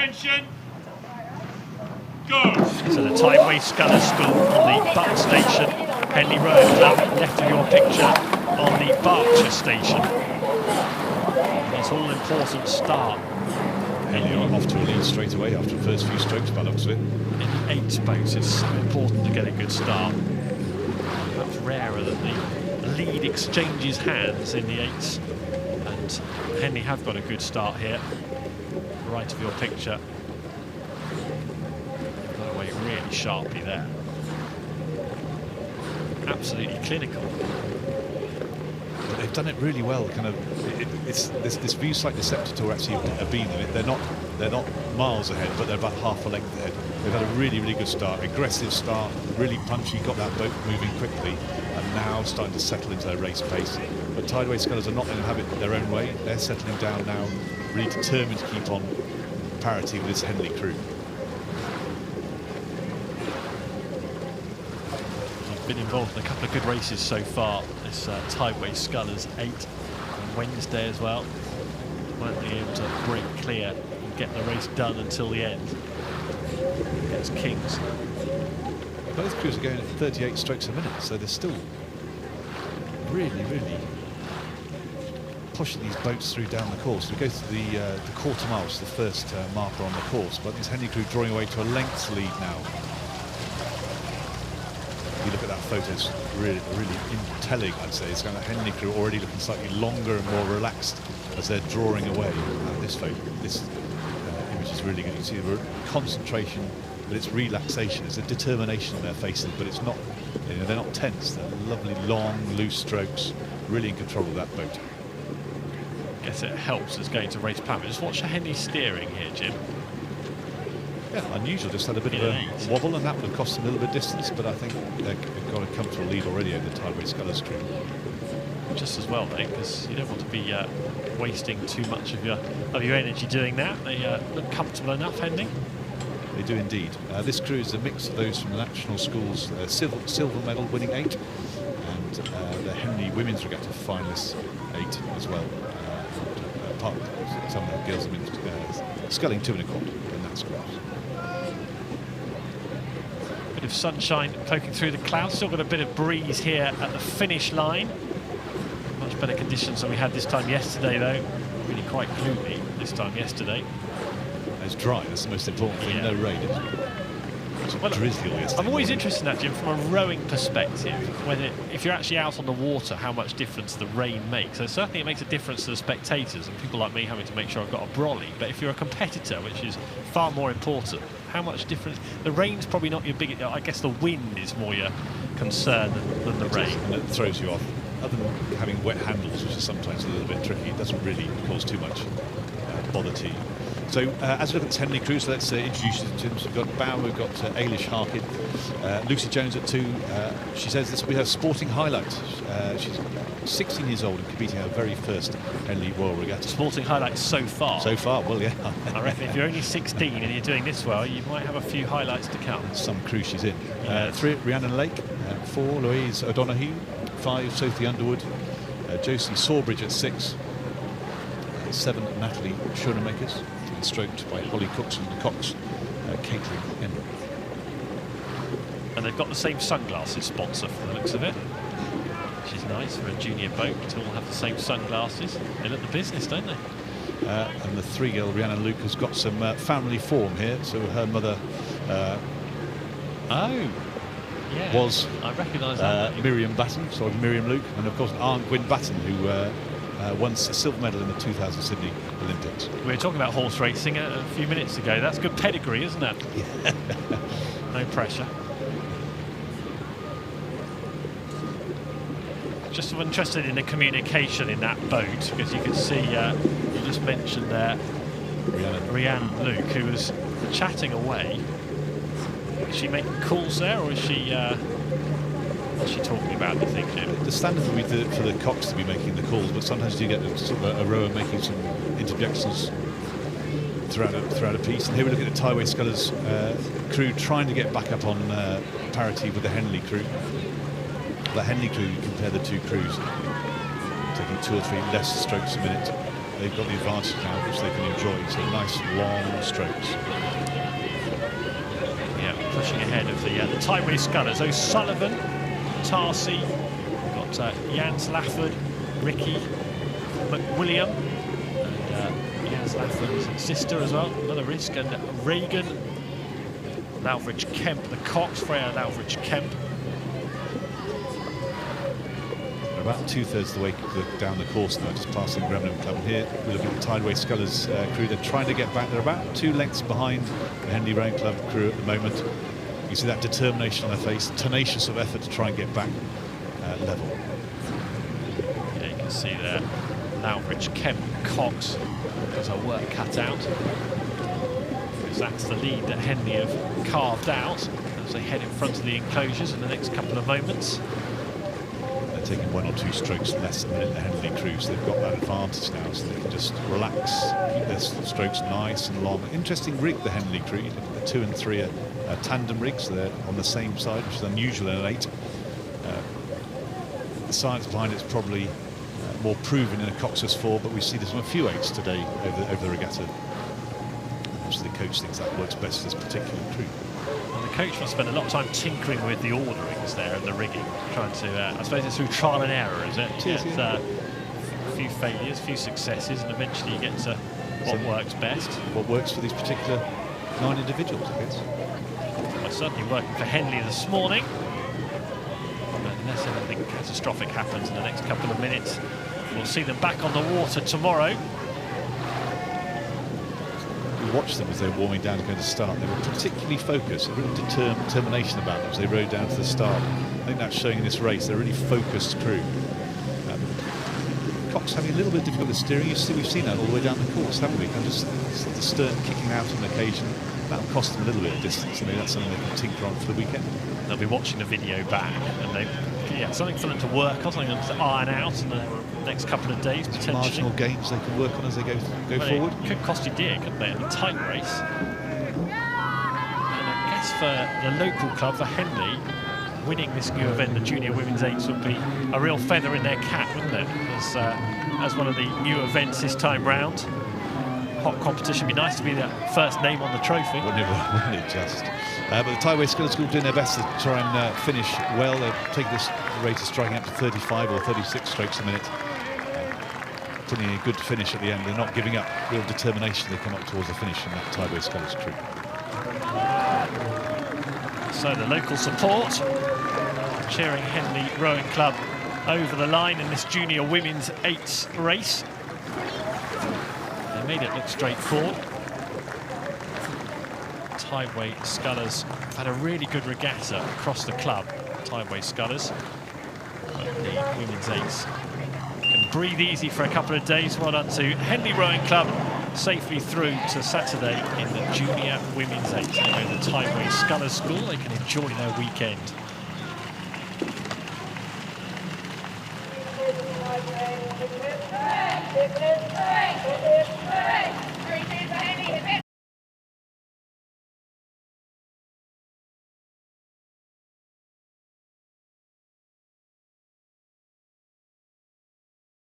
Attention. Go. So the Tideway Scullers School on the Button Station, Henley Road Club, left of your picture on the Berkshire Station. It's all important start. Henley are off to a lead straight away after the first few strokes by the looks of it. In the 8 boat, it's so important to get a good start. Much rarer that the lead exchanges hands in the 8s. And Henley have got a good start here. Right of your picture. Got away really sharply there. Absolutely clinical. But they've done it really well. Kind of, it's this view slightly deceptive to actually have been in it. They're not miles ahead, but they're about half a length ahead. They've had a really good start, aggressive start, really punchy, got that boat moving quickly, and now starting to settle into their race pace. But Tideway Scullers are not going to have it their own way. They're settling down now, really determined to keep on parity with this Henley crew. I've been involved in a couple of good races so far. This Tideway Scullers 8 on Wednesday as well. Might be able to break clear and get the race done until the end. Against Kings. Both crews are going at 38 strokes a minute, so they're still really pushing these boats through down the course. We go to the quarter mile, which is the first marker on the course, but this Henley crew drawing away to a length's lead now. If you look at that photo, it's really telling, I'd say. It's kind of Henley crew already looking slightly longer and more relaxed as they're drawing away. This photo, this image is really good. You can see the concentration, but it's relaxation. It's a determination on their faces, but it's not, you know, they're not tense. They're lovely, long, loose strokes, really in control of that boat. I guess it helps as going to race plan. Just watch Henley steering here, Jim. Yeah, unusual. Just had a bit of a wobble, and that would have cost them a little bit of distance, but I think they've got a comfortable lead already over the Tideway Scullers crew. Just as well, mate, because you don't want to be wasting too much of your energy doing that. They look comfortable enough, Henley. They do indeed. This crew is a mix of those from the National Schools silver medal winning 8, and the Henley Women's Regatta finalists 8 as well. Apart from some of the girls have been sculling 2 1/4 in that squad. Bit of sunshine poking through the clouds. Still got a bit of breeze here at the finish line. Much better conditions than we had this time yesterday, though. Really quite gloomy this time yesterday. It's dry, that's the most important thing. Yeah. No rain. It's drizzly yesterday. I'm always interested in that, Jim, from a rowing perspective, whether if you're actually out on the water, how much difference the rain makes. So certainly it makes a difference to the spectators and people like me having to make sure I've got a brolly. But if you're a competitor, which is far more important, how much difference? The rain's probably not your biggest. I guess the wind is more your concern than the rain. And it throws you off. Other than having wet handles, which is sometimes a little bit tricky, it doesn't really cause too much bother to you. So as we look at this Henley crew, so let's introduce you to them. So we've got Bow, we've got Ailish Harkin, Lucy Jones at 2. She says this will be her sporting highlight. She's 16 years old and competing her very first Henley Royal Regatta. Sporting highlights so far? So far, well, yeah. I reckon if you're only 16 and you're doing this well, you might have a few highlights to come. Some crew she's in. 3, Rhiannon Lake. 4, Louise O'Donoghue. 5, Sophie Underwood. Josie Sawbridge at 6. 7, Natalie Schoenemakers. Stroked by Holly Cooks and Cox, catering in. And they've got the same sunglasses sponsor from the looks of it, which is nice for a junior boat to all have the same sunglasses. They look the business, don't they? And the 3-girl Rhiannon Luke has got some family form here. So her mother was I recognise that Miriam Batten, so Miriam Luke, and of course Aunt Gwyn Batten, who won a silver medal in the 2000 Sydney Olympics. We were talking about horse racing a few minutes ago. That's good pedigree, isn't it? Yeah. No pressure. Just interested in the communication in that boat, because you can see, you just mentioned there, Rhiannon Luke, who was chatting away. Is she making calls there, or is she... what's she talking about, do you think, Jim? The standard would be for the cocks to be making the calls, but sometimes you get sort of a rower making some interjections throughout a piece. And here we look at the Tideway Scullers crew trying to get back up on parity with the Henley crew. The Henley crew, you compare the two crews, taking 2 or 3 less strokes a minute. they've got the advantage now, which they can enjoy. So nice long strokes. Yeah, pushing ahead of the Tideway Scullers. O'Sullivan, Tarsi, got Jans Lafford, Ricky McWilliam, and Jans Lafford's sister as well, another risk, and Regan, Lowbridge Kemp, the Cox, Freya Lowbridge Kemp. We're about 2/3 of the way down the course now, just passing Gremlin Club. And here we look at the Tideway Scullers crew. They're trying to get back. They're about 2 lengths behind the Henley Rowing Club crew at the moment. You see that determination on their face, tenacious of effort to try and get back level. Yeah, you can see there, Lowbridge Kemp, Cox, has her work cut out. Because that's the lead that Henley have carved out as they head in front of the enclosures in the next couple of moments. They're taking 1 or 2 strokes less than the Henley crew, so they've got that advantage now, so they can just relax, keep their strokes nice and long. Interesting rig, the Henley crew. You look at the 2 and 3 are tandem rigs, so they're on the same side, which is unusual in an 8. The science behind it's probably more proven in a Cox's 4, but we see there's a few 8s today over the regatta. Obviously the coach thinks that works best for this particular crew. And the coach will spend a lot of time tinkering with the orderings there and the rigging, trying to, I suppose it's through trial and error, is it? Yeah. A few failures, a few successes, and eventually you get to what works best. What works for these particular 9 individuals, I guess. Well, certainly working for Henley this morning. Unless anything catastrophic happens in the next couple of minutes, we'll see them back on the water tomorrow. We watched them as they were warming down to go to start. They were particularly focused, a real determination about them as they rode down to the start. I think that's showing in this race. They're a really focused crew. Cox having a little bit of difficulty with steering. We've seen that all the way down the course, haven't we? And just the stern kicking out on occasion. That'll cost them a little bit of distance. I mean, that's something they can tinker on for the weekend. They'll be watching the video back, and something for them to work on, something to iron out in the next couple of days, potentially. Marginal gains they can work on as they go forward. It could cost you dear, couldn't they, in a tight race? And I guess for the local club, for Henley, winning this new event, the Junior Women's 8s, would be a real feather in their cap, wouldn't it? As one of the new events this time round. Hot competition. Be nice to be the first name on the trophy. Wouldn't it just? But the Tideway Scullers School doing their best to try and finish well. They've taken this rate of striking up to 35 or 36 strokes a minute. Putting a good finish at the end. They're not giving up. Real determination they come up towards the finish in that Tideway Scullers crew. So the local support cheering Henley Rowing Club over the line in this Junior Women's 8s race. They made it look straightforward. Tideway Scullers have had a really good regatta across the club. Tideway Scullers. But the Women's 8s can breathe easy for a couple of days. Well done to Henley Rowing Club, safely through to Saturday in the Junior Women's 8s. Anyway, the Tideway Scullers School, they can enjoy their weekend.